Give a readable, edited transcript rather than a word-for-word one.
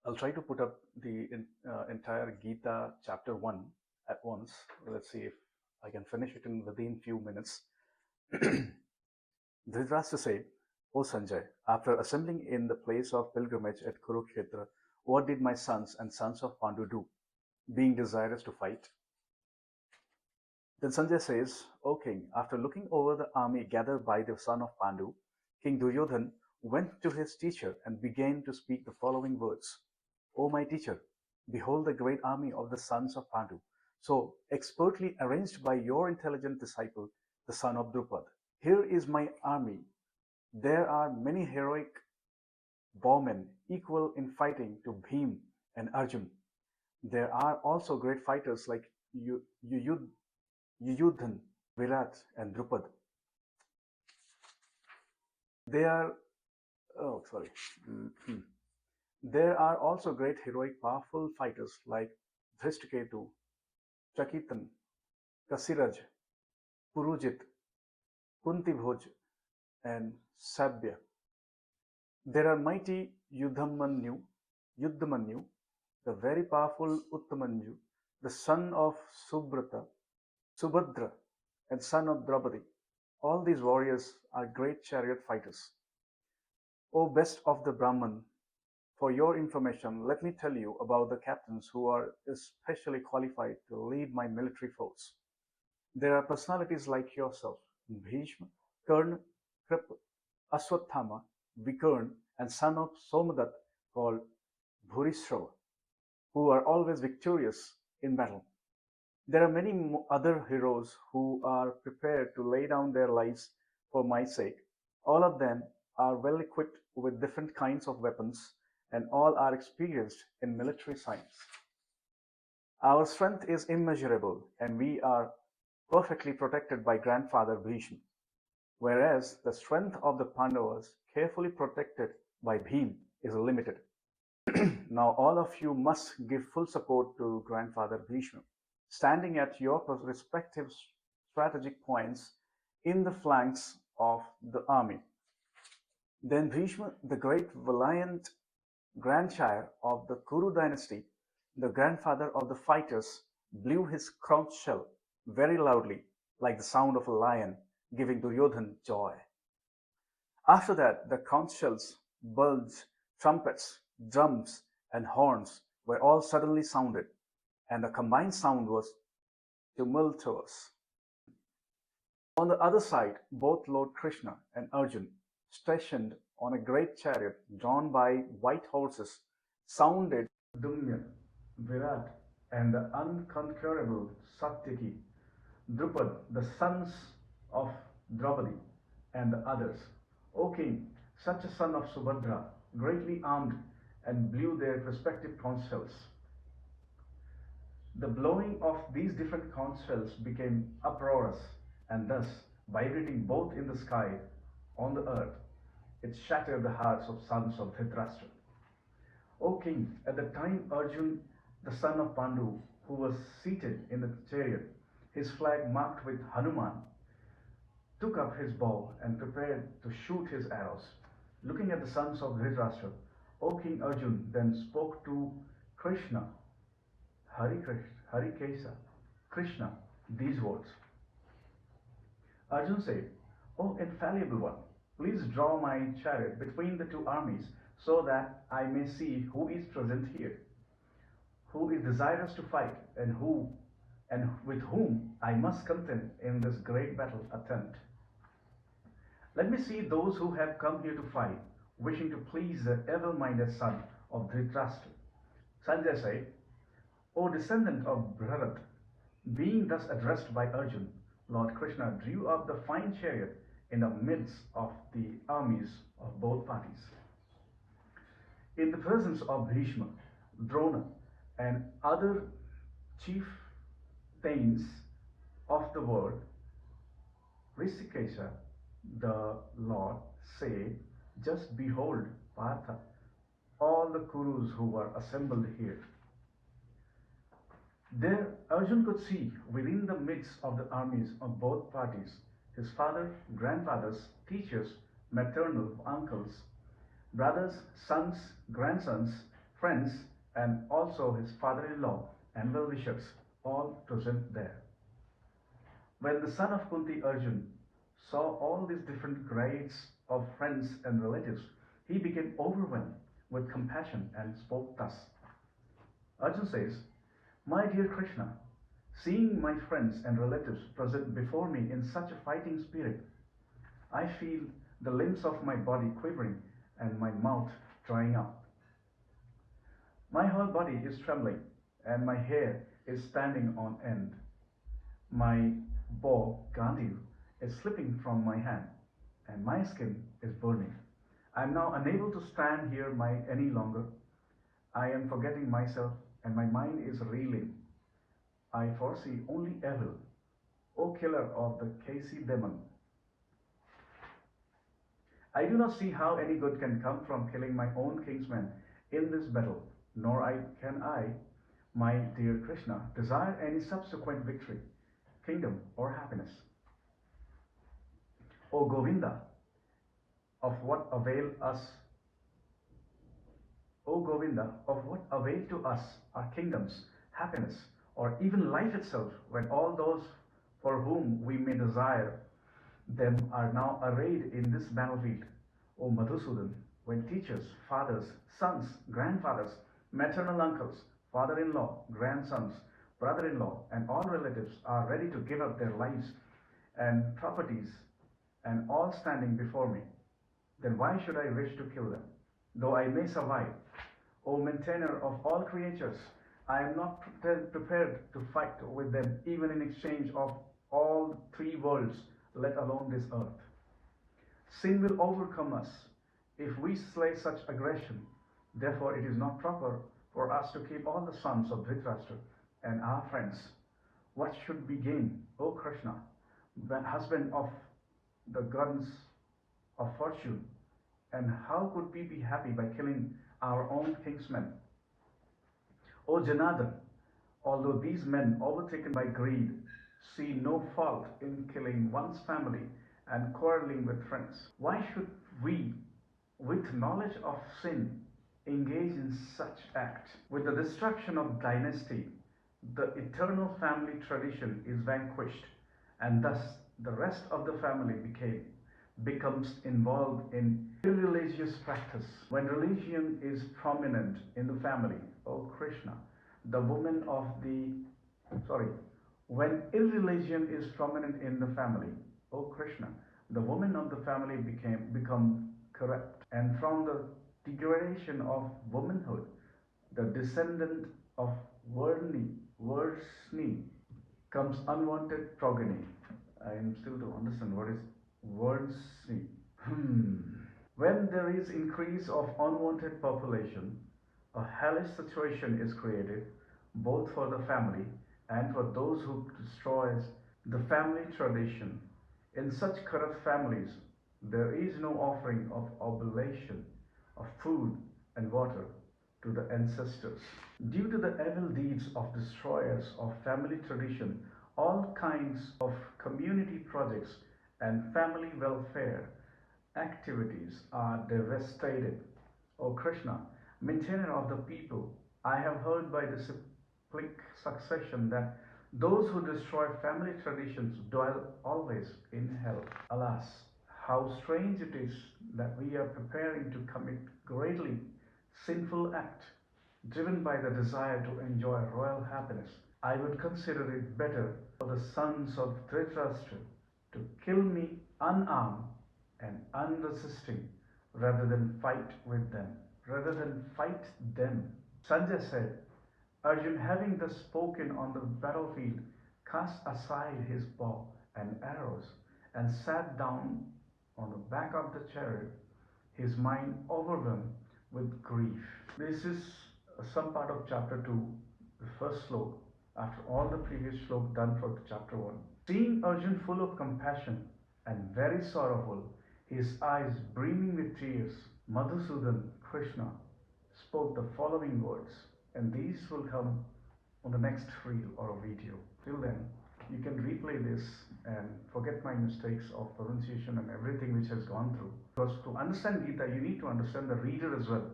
I'll try to put up the entire Gita chapter 1 at once. Let's see if I can finish it in within few minutes. Dhritarashtra said, O Sanjay, after assembling in the place of pilgrimage at Kurukshetra, what did my sons and sons of Pandu do, being desirous to fight? Then Sanjay says, O king, after looking over the army gathered by the son of Pandu, King Duryodhan went to his teacher and began to speak the following words. O my teacher, behold the great army of the sons of Pandu, so expertly arranged by your intelligent disciple, the son of Drupad. Here is my army. There are many heroic bowmen equal in fighting to Bhim and Arjun. There are also great fighters like Yuyudhan, Virat, and Drupad. They are, oh, sorry. There are also great heroic powerful fighters like Dhrishtaketu, Chakitan, Kasiraj, Purujit, Kuntibhoj, and Sabya. There are mighty Yuddhamanyu, the very powerful Uttamanyu, the son of Subhadra, and son of Draupadi. All these warriors are great chariot fighters. O best of the Brahman, for your information, let me tell you about the captains who are especially qualified to lead my military force. There are personalities like yourself, Bhishma, Karna, Kripa, Aswathama, Vikarn, and son of Somadat called Bhurishrava, who are always victorious in battle. There are many other heroes who are prepared to lay down their lives for my sake. All of them are well equipped with different kinds of weapons, and all are experienced in military science. Our strength is immeasurable, and we are perfectly protected by grandfather Bhishma, whereas the strength of the Pandavas, carefully protected by Bhim, is limited. Now all of you must give full support to grandfather Bhishma, standing at your respective strategic points in the flanks of the army. Then Bhishma, the great valiant grandchild of the Kuru dynasty, the grandfather of the fighters, blew his conch shell very loudly, like the sound of a lion, giving Duryodhan joy. After that, the conch shells, bulls, trumpets, drums, and horns were all suddenly sounded, and the combined sound was tumultuous. On the other side, both Lord Krishna and Arjun, stationed on a great chariot drawn by white horses, sounded Dumya, Virat, and the unconquerable Satyaki, Drupad, the sons of Draupadi, and the others. O king, such a son of Subhadra, greatly armed, and blew their respective conch shells. The blowing of these different conch shells became uproarious, and thus, vibrating both in the sky, on the earth, it shattered the hearts of sons of Dhritarashtra. O king, at the time Arjun, the son of Pandu, who was seated in the chariot, his flag marked with Hanuman, took up his bow and prepared to shoot his arrows. Looking at the sons of Dhritarashtra, O king Arjun then spoke to Krishna, Harikesa, Krishna, these words. Arjun said, O infallible one, please draw my chariot between the two armies so that I may see who is present here, who is desirous to fight, and with whom I must contend in this great battle attempt. Let me see those who have come here to fight, wishing to please the evil-minded son of Dhritarashtra. Sanjay said, O descendant of Bharat, being thus addressed by Arjun, Lord Krishna drew up the fine chariot in the midst of the armies of both parties. In the presence of Bhishma, Drona, and other chieftains of the world, Rishikesha, the Lord, said, Just behold, Partha, all the Kurus who were assembled here. There Arjun could see within the midst of the armies of both parties his father, grandfathers, teachers, maternal uncles, brothers, sons, grandsons, friends, and also his father-in-law and well-wishers, all present there. When the son of Kunti, Arjun, saw all these different grades of friends and relatives, he became overwhelmed with compassion and spoke thus. Arjun says, "My dear Krishna, seeing my friends and relatives present before me in such a fighting spirit, I feel the limbs of my body quivering and my mouth drying up. My whole body is trembling and my hair is standing on end. My bow Gandhi is slipping from my hand and my skin is burning. I am now unable to stand here any longer. I am forgetting myself and my mind is reeling. I foresee only evil, O killer of the Kasi demon. I do not see how any good can come from killing my own kinsmen in this battle, nor can I, my dear Krishna, desire any subsequent victory, kingdom, or happiness. O Govinda, of what avail us? O Govinda, of what avail to us are kingdoms, happiness, or even life itself, when all those for whom we may desire them are now arrayed in this battlefield? O Madhusudan, when teachers, fathers, sons, grandfathers, maternal uncles, father-in-law, grandsons, brother-in-law, and all relatives are ready to give up their lives and properties, and all standing before me, then why should I wish to kill them? Though I may survive, O maintainer of all creatures, I am not prepared to fight with them even in exchange of all three worlds, let alone this earth. Sin will overcome us if we slay such aggression. Therefore, it is not proper for us to keep all the sons of Dhritarashtra and our friends. What should we gain, O Krishna, husband of the goddess of fortune? And how could we be happy by killing our own kinsmen? O Janardhan, although these men, overtaken by greed, see no fault in killing one's family and quarreling with friends, why should we, with knowledge of sin, engage in such act? With the destruction of dynasty, the eternal family tradition is vanquished, and thus the rest of the family becomes involved in irreligious practice. When religion is prominent in the family, O Krishna, the woman of the when irreligion is prominent in the family, O Krishna, the women of the family become corrupt, and from the degradation of womanhood, the descendant of Varsni comes unwanted progeny. I am still to understand what is Varsni. When there is increase of unwanted population, a hellish situation is created both for the family and for those who destroys the family tradition. In such corrupt families, there is no offering of oblation of food and water to the ancestors. Due to the evil deeds of destroyers of family tradition, all kinds of community projects and family welfare activities are devastated. O Krishna, maintainer of the people, I have heard by the cyclic succession that those who destroy family traditions dwell always in hell. Alas, how strange it is that we are preparing to commit greatly sinful act, driven by the desire to enjoy royal happiness. I would consider it better for the sons of Dhritarashtra to kill me unarmed and unresisting rather than fight with them. Sanjay said, Arjun, having thus spoken on the battlefield, cast aside his bow and arrows and sat down on the back of the chariot, his mind overwhelmed with grief. This is some part of chapter 2, the first slok, after all the previous slok done for chapter 1. Seeing Arjun full of compassion and very sorrowful, his eyes brimming with tears, Madhusudan Krishna spoke the following words, and these will come on the next reel or a video. Till then, you can replay this and forget my mistakes of pronunciation and everything which has gone through. Because to understand Geeta, you need to understand the reader as well.